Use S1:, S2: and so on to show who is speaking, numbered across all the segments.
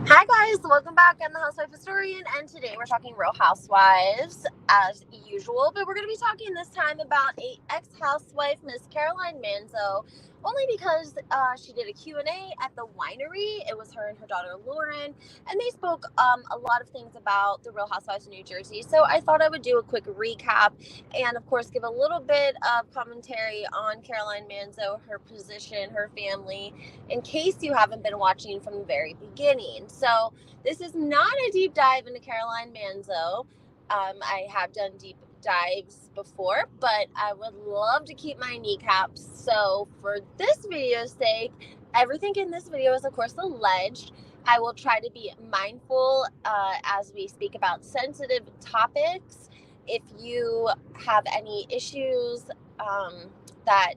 S1: Hi guys, welcome back. I'm the Housewife Historian, and today we're talking Real Housewives as usual, but we're going to be talking this time about a ex-housewife, Miss Caroline Manzo, only because she did a Q&A at the winery. It was her and her daughter Lauren, and they spoke a lot of things about the Real Housewives of New Jersey. So I thought I would do a quick recap and, of course, give a little bit of commentary on Caroline Manzo, her position, her family, in case you haven't been watching from the very beginning. So this is not a deep dive into Caroline Manzo. I have done deep dives before, but I would love to keep my kneecaps. So for this video's sake, everything in this video is of course alleged. I will try to be mindful as we speak about sensitive topics. If you have any issues that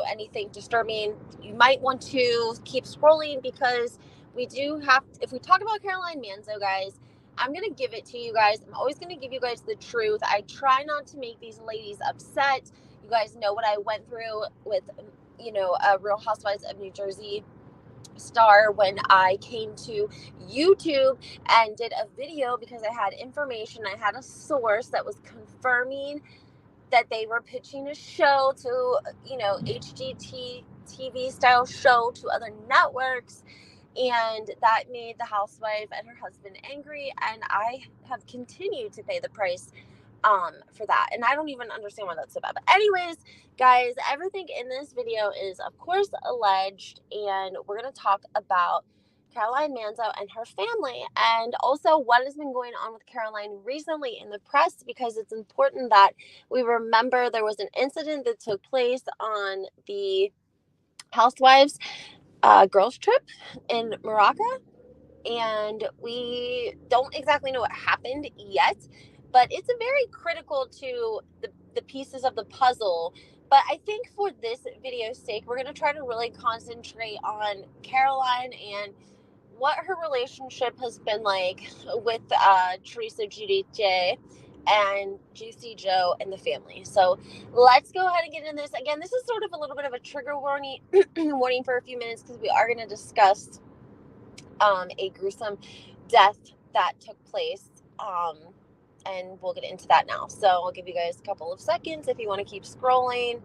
S1: anything disturbing, you might want to keep scrolling, because we do have, if we talk about Caroline Manzo, guys, I'm going to give it to you guys. I'm always going to give you guys the truth. I try not to make these ladies upset. You guys know what I went through with, a Real Housewives of New Jersey star when I came to YouTube and did a video, because I had information, I had a source that was confirming that they were pitching a show to, HGTV style show to other networks. And that made the housewife and her husband angry. And I have continued to pay the price for that. And I don't even understand why that's so bad. But anyways, guys, everything in this video is, of course, alleged. And we're going to talk about Caroline Manzo and her family, and also what has been going on with Caroline recently in the press, because it's important that we remember there was an incident that took place on the Housewives girls trip in Morocco, and we don't exactly know what happened yet, but it's a very critical to the pieces of the puzzle. But I think for this video's sake, we're going to try to really concentrate on Caroline and what her relationship has been like with Teresa, Judy J, and Juicy Joe and the family. So let's go ahead and get into this. Again, this is sort of a little bit of a trigger warning, warning for a few minutes, because we are going to discuss a gruesome death that took place. And we'll get into that now. So I'll give you guys a couple of seconds if you want to keep scrolling.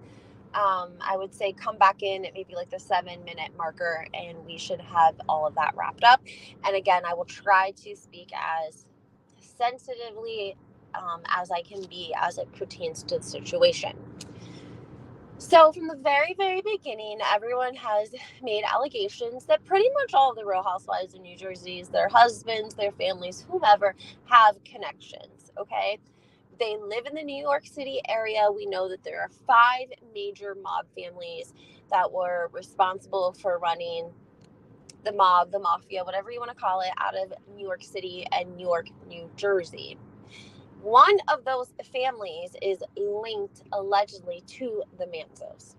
S1: I would say come back in at maybe like the 7-minute marker, and we should have all of that wrapped up. And again, I will try to speak as sensitively as I can be as it pertains to the situation. So from the very, very beginning, everyone has made allegations that pretty much all of the Real Housewives of New Jersey, their husbands, their families, whomever, have connections, okay? They live in the New York City area. We know that there are 5 major mob families that were responsible for running the mob, the mafia, whatever you want to call it, out of New York City and New York, New Jersey. One of those families is linked allegedly to the Manzos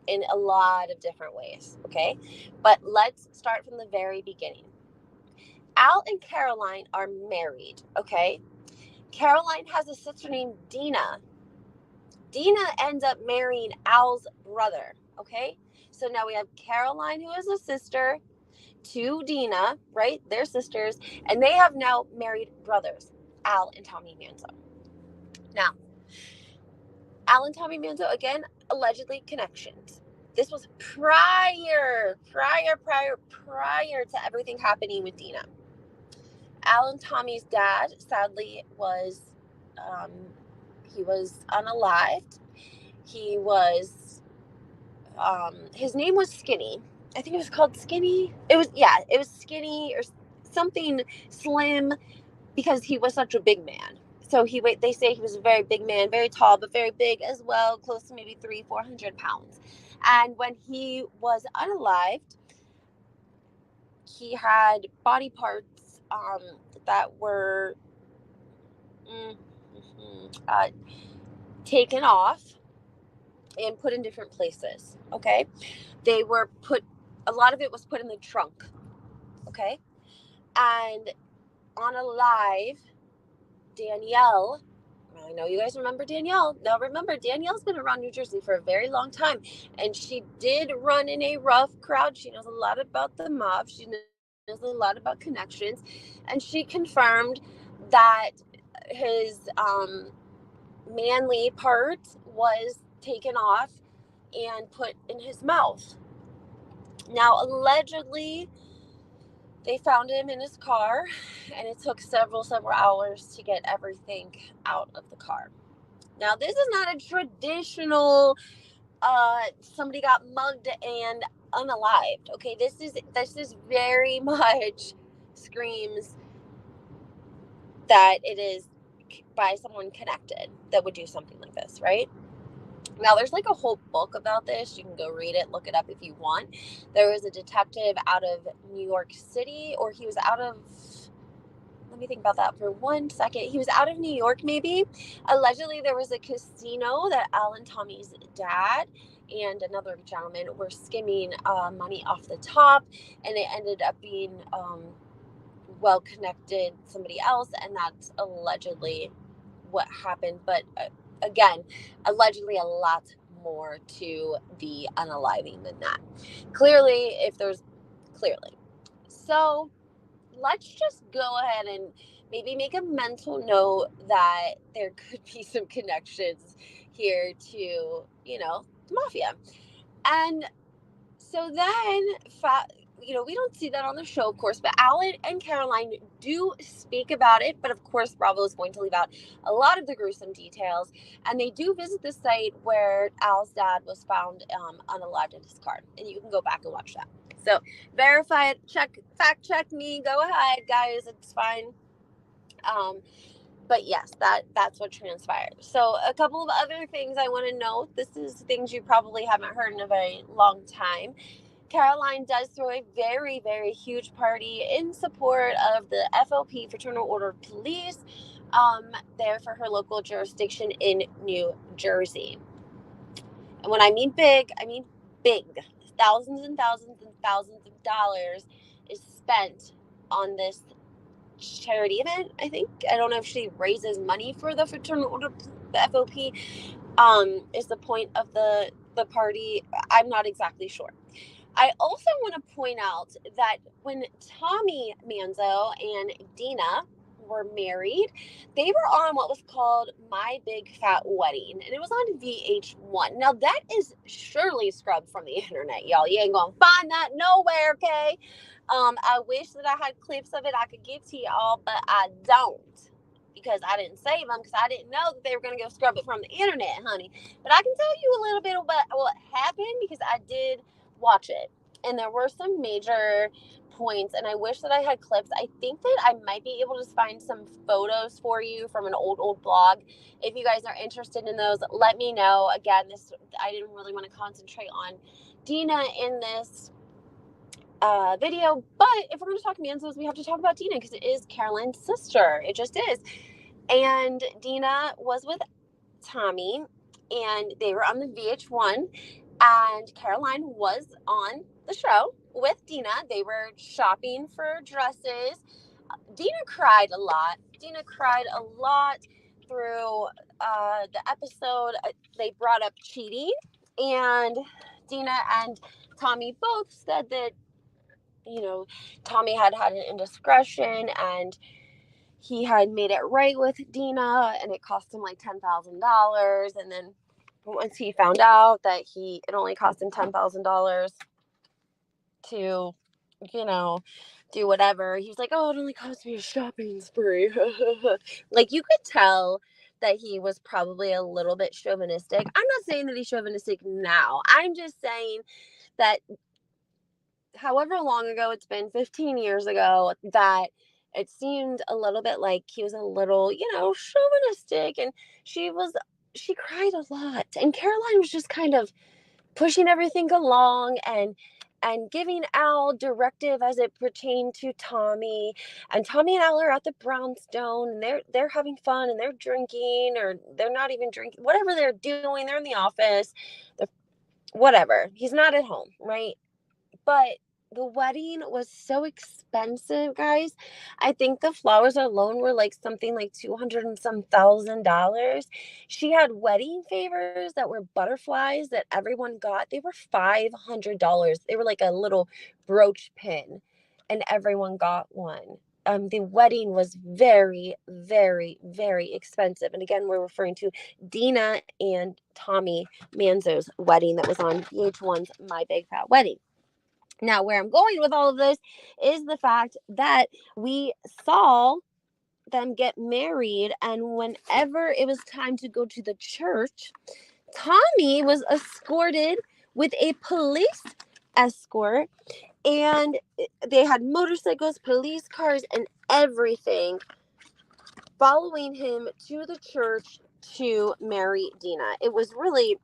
S1: in a lot of different ways, okay? But let's start from the very beginning. Al and Caroline are married, okay? Caroline has a sister named Dina. Dina ends up marrying Al's brother, okay? So now we have Caroline, who is a sister to Dina, right? They're sisters, and they have now married brothers, Al and Tommy Manzo. Now, Al and Tommy Manzo, again, allegedly connections. This was prior to everything happening with Dina. Al and Tommy's dad, sadly, he was unalived. He was, his name was Skinny. I think it was called Skinny. It was Skinny or something Slim, because he was such a big man. So they say he was a very big man, very tall, but very big as well, close to maybe 300-400 pounds. And when he was unalived, he had body parts that were taken off and put in different places. Okay, a lot of it was put in the trunk. Okay, and on Alive, Danielle, I know you guys remember Danielle. Now remember, Danielle's been around New Jersey for a very long time, and she did run in a rough crowd. She knows a lot about the mob. She knows a lot about connections, and she confirmed that his manly part was taken off and put in his mouth. Now, allegedly, they found him in his car, and it took several hours to get everything out of the car. Now, this is not a traditional somebody got mugged and unalived. Okay, this is very much screams that it is by someone connected that would do something like this, right? Now, there's like a whole book about this. You can go read it, look it up if you want. There was a detective out of New York City, or he was out of, let me think about that for 1 second. He was out of New York, maybe. Allegedly, there was a casino that Alan Tommy's dad and another gentleman were skimming money off the top, and it ended up being well connected somebody else, and that's allegedly what happened. But again, allegedly a lot more to the unaliving than that. Clearly, if there's clearly. So let's just go ahead and maybe make a mental note that there could be some connections here to, the mafia. And so then, we don't see that on the show, of course, but Alan and Caroline do speak about it. But of course, Bravo is going to leave out a lot of the gruesome details. And they do visit the site where Al's dad was found unalived in his car. And you can go back and watch that. So verify it, fact check me. Go ahead, guys. It's fine. But yes, that's what transpired. So a couple of other things I want to note. This is things you probably haven't heard in a very long time. Caroline does throw a very, very huge party in support of the FOP, Fraternal Order of Police, there for her local jurisdiction in New Jersey. And when I mean big, I mean big. Thousands and thousands and thousands of dollars is spent on this charity event. I don't know if she raises money for the Fraternal Order, the FOP. Is the point of the party? I'm not exactly sure. I also want to point out that when Tommy Manzo and Dina were married, they were on what was called My Big Fat Wedding, and it was on VH1. Now, that is surely scrubbed from the internet, y'all. You ain't gonna find that nowhere, okay? I wish that I had clips of it I could give to y'all, but I don't, because I didn't save them, because I didn't know that they were going to go scrub it from the internet, honey. But I can tell you a little bit about what happened, because I did watch it. And there were some major points, and I wish that I had clips. I think that I might be able to find some photos for you from an old blog. If you guys are interested in those, let me know. Again, I didn't really want to concentrate on Dina in this video, but if we're going to talk Manzos, we have to talk about Dina, because it is Caroline's sister. It just is. And Dina was with Tommy, and they were on the VH1, and Caroline was on the show with Dina. They were shopping for dresses. Dina cried a lot. Through the episode. They brought up cheating, and Dina and Tommy both said that, Tommy had an indiscretion, and he had made it right with Dina, and it cost him like $10,000. And then once he found out that it only cost him $10,000 to, do whatever, he was like, "Oh, it only cost me a shopping spree." Like, you could tell that he was probably a little bit chauvinistic. I'm not saying that he's chauvinistic now. I'm just saying that however long ago it's been, 15 years ago, that it seemed a little bit like he was a little, chauvinistic. And she cried a lot. And Caroline was just kind of pushing everything along, and giving Al directive as it pertained to Tommy. And Tommy and Al are at the brownstone, and they're having fun, and they're drinking, or they're not even drinking, whatever they're doing. They're in the office, whatever. He's not at home, right? But the wedding was so expensive, guys. I think the flowers alone were like something like 200 and some $1,000. She had wedding favors that were butterflies that everyone got. They were $500. They were like a little brooch pin. and everyone got one. The wedding was very, very, very expensive. And again, we're referring to Dina and Tommy Manzo's wedding that was on VH1's My Big Fat Wedding. Now, where I'm going with all of this is the fact that we saw them get married, and whenever it was time to go to the church, Tommy was escorted with a police escort, and they had motorcycles, police cars, and everything following him to the church to marry Dina. It was really,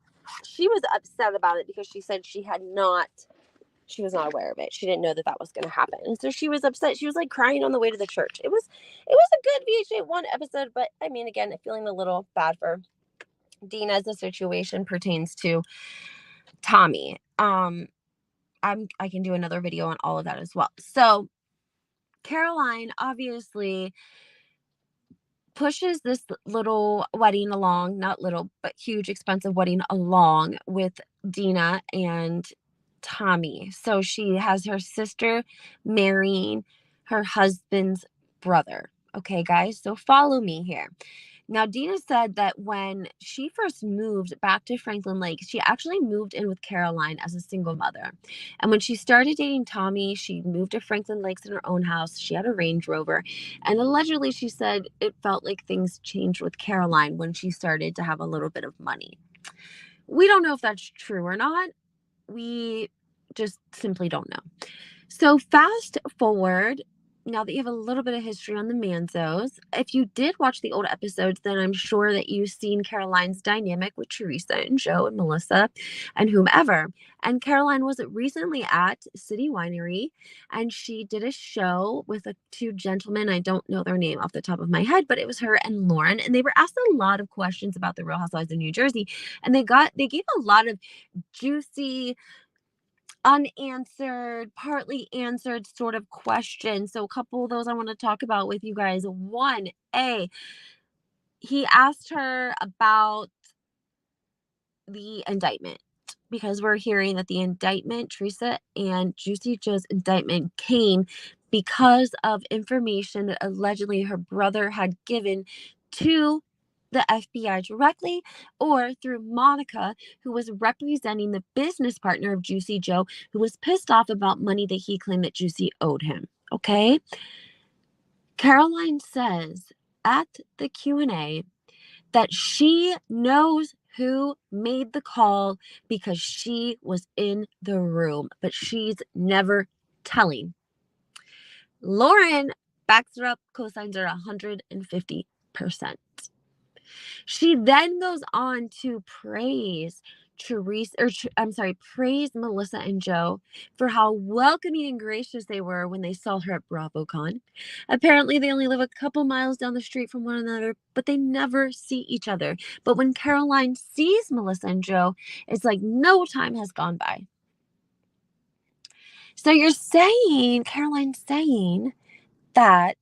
S1: she was upset about it because she said she was not aware of it. She didn't know that was going to happen. And so she was upset. She was like crying on the way to the church. It was a good VH1 episode, but I mean, again, feeling a little bad for Dina as the situation pertains to Tommy. I can do another video on all of that as well. So Caroline obviously pushes this little wedding along, not little, but huge, expensive wedding along with Dina and Tommy. So she has her sister marrying her husband's brother. Okay, guys, so follow me here. Now, Dina said that when she first moved back to Franklin Lake, she actually moved in with Caroline as a single mother. And when she started dating Tommy, she moved to Franklin Lakes in her own house. She had a Range Rover. And allegedly, she said it felt like things changed with Caroline when she started to have a little bit of money. We don't know if that's true or not. We just simply don't know. So fast forward, now that you have a little bit of history on the Manzos, if you did watch the old episodes, then I'm sure that you've seen Caroline's dynamic with Teresa and Joe and Melissa and whomever. And Caroline was recently at City Winery, and she did a show with two gentlemen. I don't know their name off the top of my head, but it was her and Lauren, and they were asked a lot of questions about the Real Housewives of New Jersey, and they gave a lot of juicy, unanswered, partly answered sort of questions. So a couple of those I want to talk about with you guys. 1A, he asked her about the indictment, because we're hearing that the indictment, Teresa and Juicy Joe's indictment, came because of information that allegedly her brother had given to the FBI directly or through Monica, who was representing the business partner of Juicy Joe, who was pissed off about money that he claimed that Juicy owed him. Okay? Caroline says at the Q&A that she knows who made the call because she was in the room, but she's never telling. Lauren backs her up, co-signs her 150%. She then goes on to praise praise Melissa and Joe for how welcoming and gracious they were when they saw her at BravoCon. Apparently, they only live a couple miles down the street from one another, but they never see each other. But when Caroline sees Melissa and Joe, it's like no time has gone by. So Caroline's saying that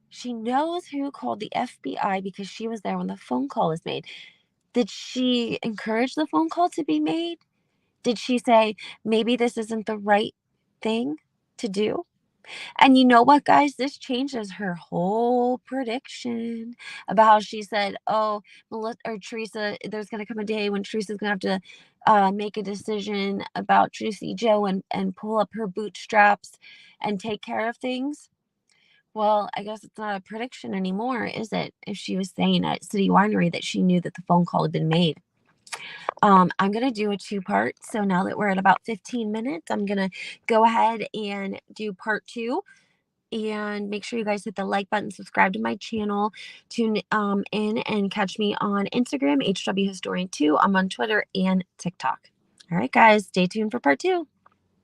S1: she knows who called the FBI because she was there when the phone call was made. Did she encourage the phone call to be made? Did she say, maybe this isn't the right thing to do? And you know what, guys? This changes her whole prediction about how she said, oh, Melissa or Teresa, there's going to come a day when Teresa's going to have to make a decision about Juicy Joe and pull up her bootstraps and take care of things. Well, I guess it's not a prediction anymore, is it? If she was saying at City Winery that she knew that the phone call had been made. I'm going to do a 2-part. So now that we're at about 15 minutes, I'm going to go ahead and do part 2. And make sure you guys hit the like button, subscribe to my channel, tune in and catch me on Instagram, HWHistorian2. I'm on Twitter and TikTok. All right, guys, stay tuned for part 2.